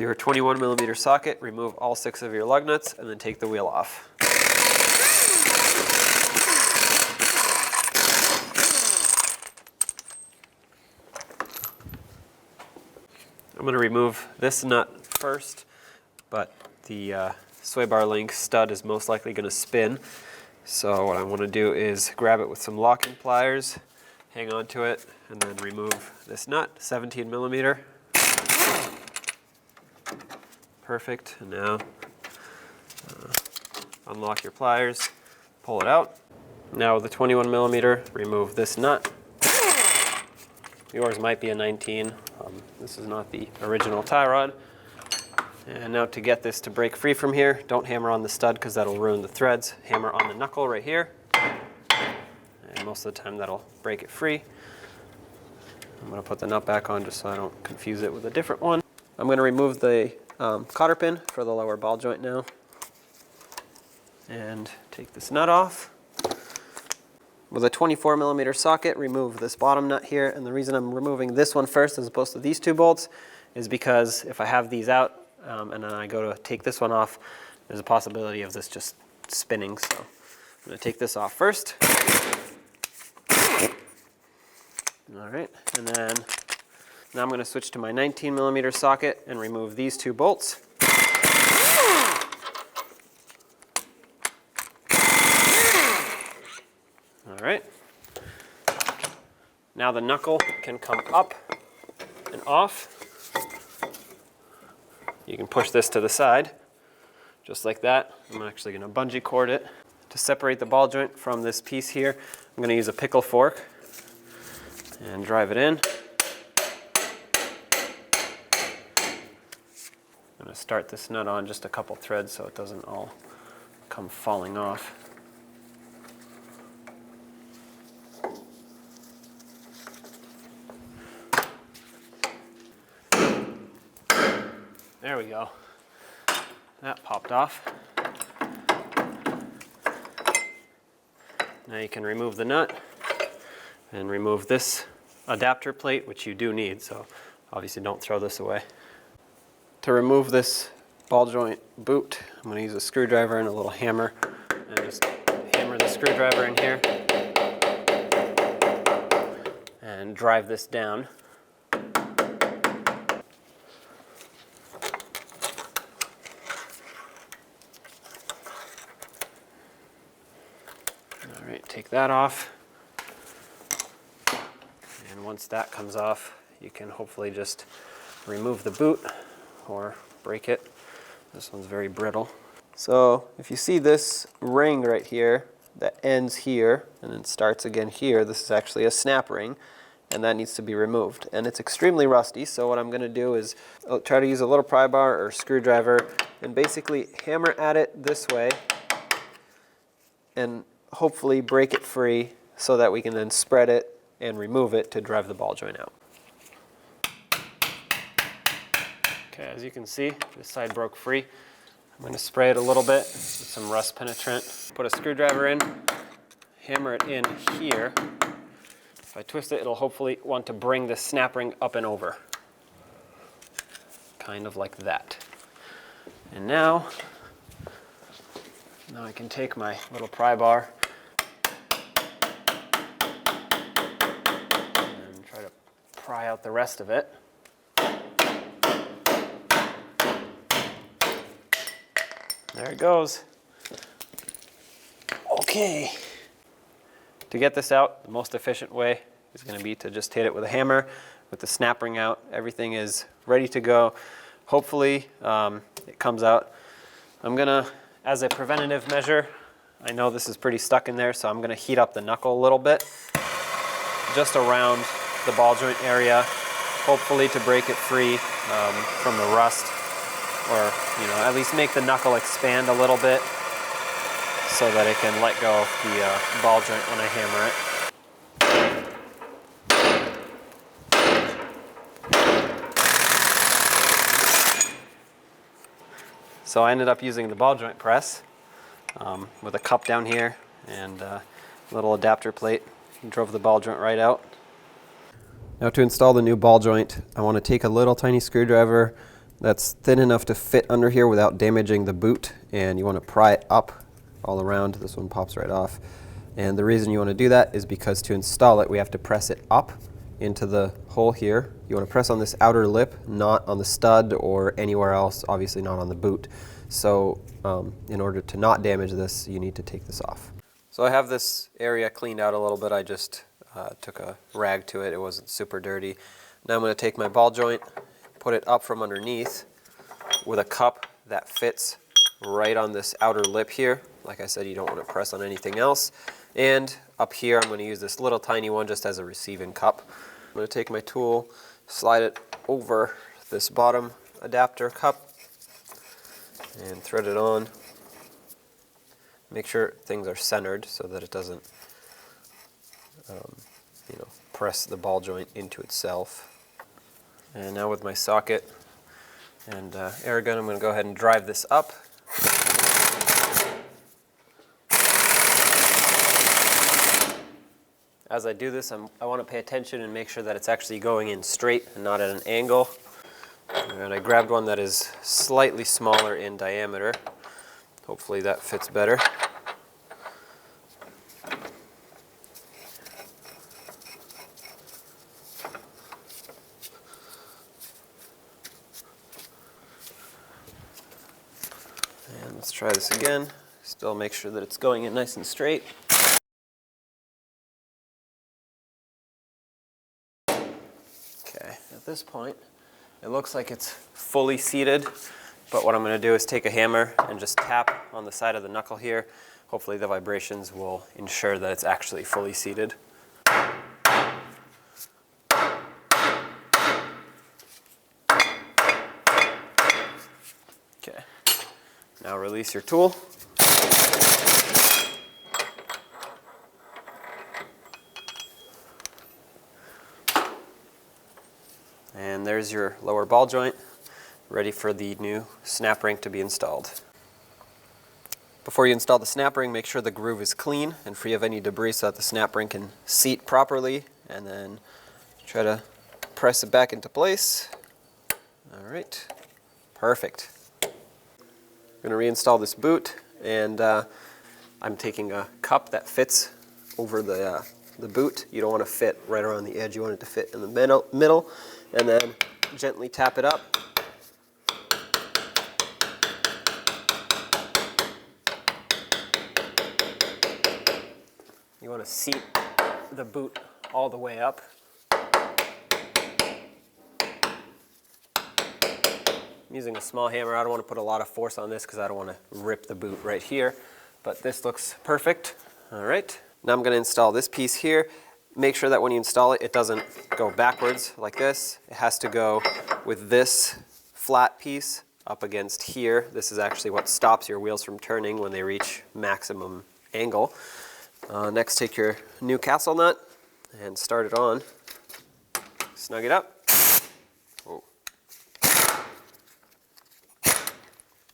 your 21mm socket, remove all 6 of your lug nuts, and then take the wheel off. I'm going to remove this nut first, but the sway bar link stud is most likely going to spin. So what I want to do is grab it with some locking pliers, hang on to it, and then remove this nut, 17mm. Perfect. And now unlock your pliers, pull it out. Now with the 21mm, remove this nut. Yours might be a 19. This is not the original tie rod. And now to get this to break free from here, don't hammer on the stud because that'll ruin the threads. Hammer on the knuckle right here. And most of the time that'll break it free. I'm going to put the nut back on just so I don't confuse it with a different one. I'm going to remove the cotter pin for the lower ball joint now. And take this nut off. With a 24mm socket, remove this bottom nut here, and the reason I'm removing this one first as opposed to these 2 bolts is because if I have these out and then I go to take this one off, there's a possibility of this just spinning, so I'm going to take this off first. Alright, and then now I'm going to switch to my 19mm socket and remove these 2 bolts. Alright, now the knuckle can come up and off. You can push this to the side, just like that. I'm actually going to bungee cord it. To separate the ball joint from this piece here, I'm going to use a pickle fork and drive it in. I'm going to start this nut on just a couple threads so it doesn't all come falling off. There we go. That popped off. Now you can remove the nut and remove this adapter plate, which you do need, so obviously don't throw this away. To remove this ball joint boot, I'm going to use a screwdriver and a little hammer and just hammer the screwdriver in here and drive this down. Alright, take that off, and once that comes off, you can hopefully just remove the boot or break it. This one's very brittle. So if you see this ring right here that ends here and then starts again here, this is actually a snap ring, and that needs to be removed. And it's extremely rusty, so what I'm going to do is I'll try to use a little pry bar or screwdriver and basically hammer at it this way and hopefully break it free so that we can then spread it and remove it to drive the ball joint out. Okay, as you can see, this side broke free. I'm going to spray it a little bit with some rust penetrant. Put a screwdriver in, hammer it in here. If I twist it, it'll hopefully want to bring the snap ring up and over. Kind of like that. And now I can take my little pry bar and try to pry out the rest of it. There it goes. Okay. To get this out, the most efficient way is going to be to just hit it with a hammer with the snap ring out. Everything is ready to go. Hopefully it comes out. I'm going to, as a preventative measure, I know this is pretty stuck in there, so I'm going to heat up the knuckle a little bit, just around the ball joint area, hopefully to break it free from the rust, or at least make the knuckle expand a little bit so that it can let go of the ball joint when I hammer it. So I ended up using the ball joint press with a cup down here and a little adapter plate. Drove the ball joint right out. Now to install the new ball joint, I want to take a little tiny screwdriver that's thin enough to fit under here without damaging the boot, and you want to pry it up all around. This one pops right off. And the reason you want to do that is because to install it, we have to press it up into the hole here. You want to press on this outer lip, not on the stud or anywhere else, obviously not on the boot. So in order to not damage this, you need to take this off. So I have this area cleaned out a little bit. I just took a rag to it. It wasn't super dirty. Now I'm going to take my ball joint, put it up from underneath with a cup that fits right on this outer lip here. Like I said, you don't want to press on anything else. And up here, I'm going to use this little tiny one just as a receiving cup. I'm going to take my tool, slide it over this bottom adapter cup, and thread it on. Make sure things are centered so that it doesn't press the ball joint into itself. And now with my socket and air gun, I'm going to go ahead and drive this up. As I do this, I want to pay attention and make sure that it's actually going in straight and not at an angle. And I grabbed one that is slightly smaller in diameter. Hopefully that fits better. And let's try this again. Still make sure that it's going in nice and straight. Okay, at this point, it looks like it's fully seated, but what I'm going to do is take a hammer and just tap on the side of the knuckle here. Hopefully the vibrations will ensure that it's actually fully seated. Okay, now release your tool. And there's your lower ball joint, ready for the new snap ring to be installed. Before you install the snap ring, make sure the groove is clean and free of any debris so that the snap ring can seat properly, and then try to press it back into place. All right, perfect. I'm going to reinstall this boot, and I'm taking a cup that fits over the boot. You don't want to fit right around the edge, you want it to fit in the middle, and then gently tap it up. You want to seat the boot all the way up. I'm using a small hammer. I don't want to put a lot of force on this because I don't want to rip the boot right here, but this looks perfect. All right, now I'm going to install this piece here. Make sure that when you install it, it doesn't go backwards like this. It has to go with this flat piece up against here. This is actually what stops your wheels from turning when they reach maximum angle. Next, take your Newcastle nut and start it on. Snug it up. Whoa.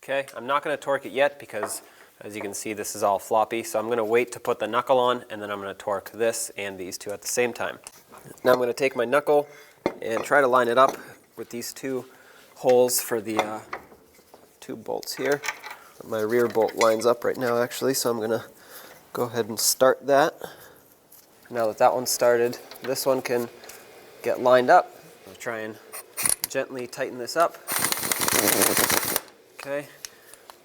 Okay, I'm not going to torque it yet because, as you can see, this is all floppy, so I'm going to wait to put the knuckle on, and then I'm going to torque this and these two at the same time. Now I'm going to take my knuckle and try to line it up with these two holes for the two bolts here. My rear bolt lines up right now, actually, so I'm going to go ahead and start that. Now that that one's started, this one can get lined up. I'll try and gently tighten this up. Okay,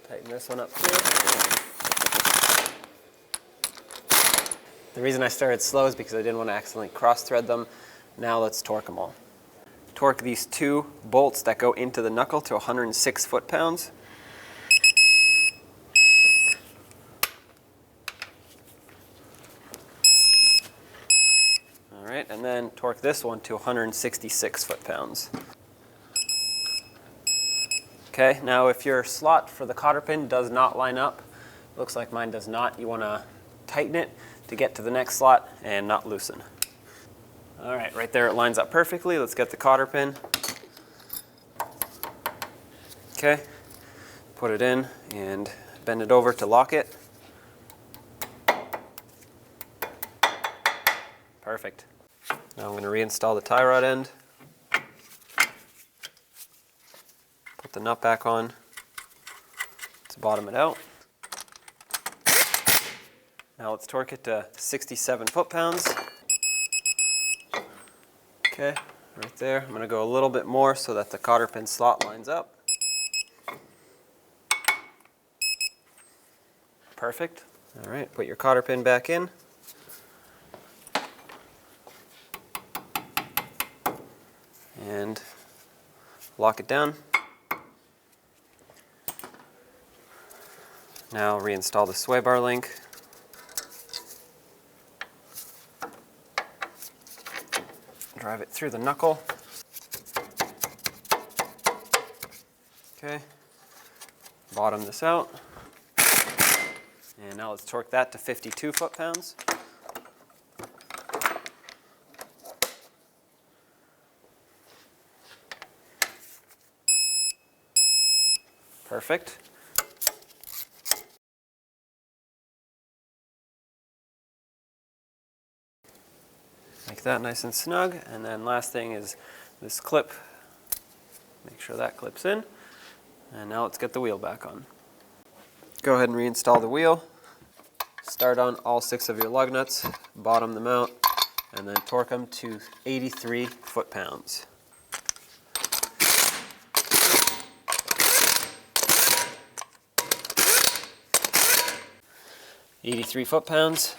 tighten this one up too. The reason I started slow is because I didn't want to accidentally cross-thread them. Now let's torque them all. Torque these two bolts that go into the knuckle to 106 foot-pounds. All right, and then torque this one to 166 foot-pounds. Okay, now if your slot for the cotter pin does not line up, looks like mine does not, you want to tighten it to get to the next slot and not loosen. All right, right there it lines up perfectly. Let's get the cotter pin. Okay, put it in and bend it over to lock it. Perfect. Now I'm going to reinstall the tie rod end. Put the nut back on to bottom it out. Now let's torque it to 67 foot-pounds. Okay, right there. I'm going to go a little bit more so that the cotter pin slot lines up. Perfect. All right, put your cotter pin back in. And lock it down. Now reinstall the sway bar link. Drive it through the knuckle. Okay, bottom this out. And now let's torque that to 52 foot-pounds. Perfect. Make that nice and snug. And then last thing is this clip. Make sure that clips in. And now let's get the wheel back on. Go ahead and reinstall the wheel. Start on all 6 of your lug nuts, bottom them out, and then torque them to 83 foot-pounds. 83 foot-pounds.